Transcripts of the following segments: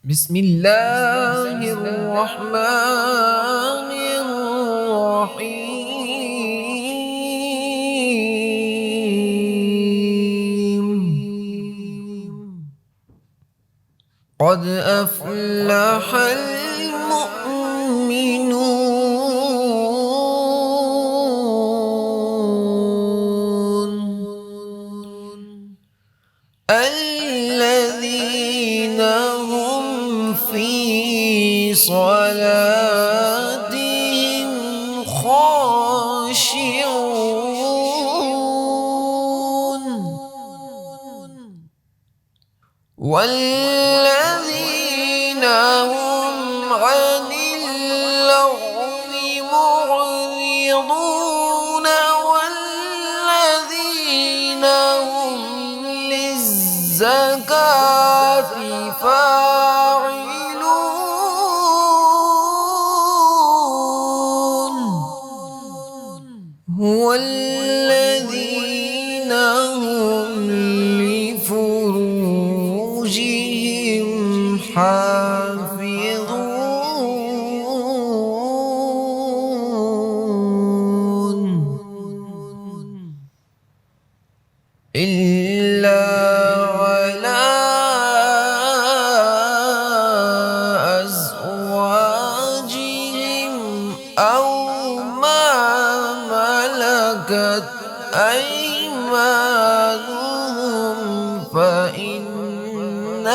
بسم الله الرحمن الرحيم. قد أفلح المؤمنون الذين هم في صلاتهم خاشعون والذين هم عن اللغو معرضون والذين هم للزكاة فاعلون والذين هم لفروجهم حافظون إلا على أزواجهم أو ما ملكت أيمانهم فإنهم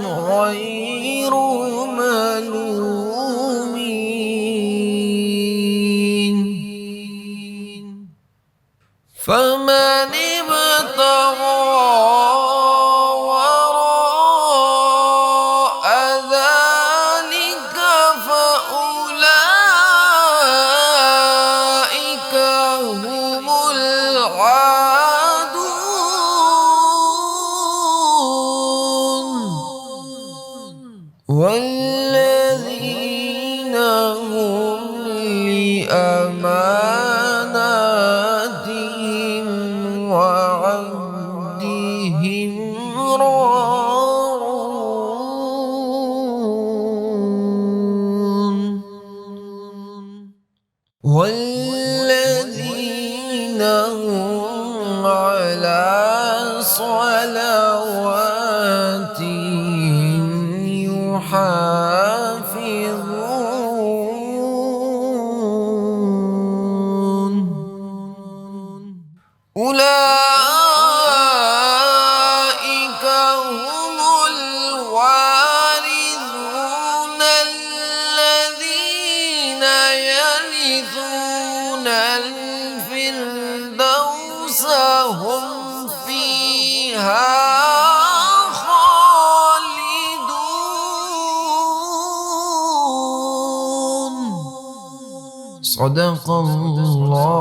غير ملومين فمن ابتغى وراء ذلك فأولئك هم العادون والذين هم لأماناتهم وعهدهم راعون والذين هم على صلواتهم يحافظون أولئك هم الوارثون الذين يرثون الفردوس هم فيها خالدون صدق الله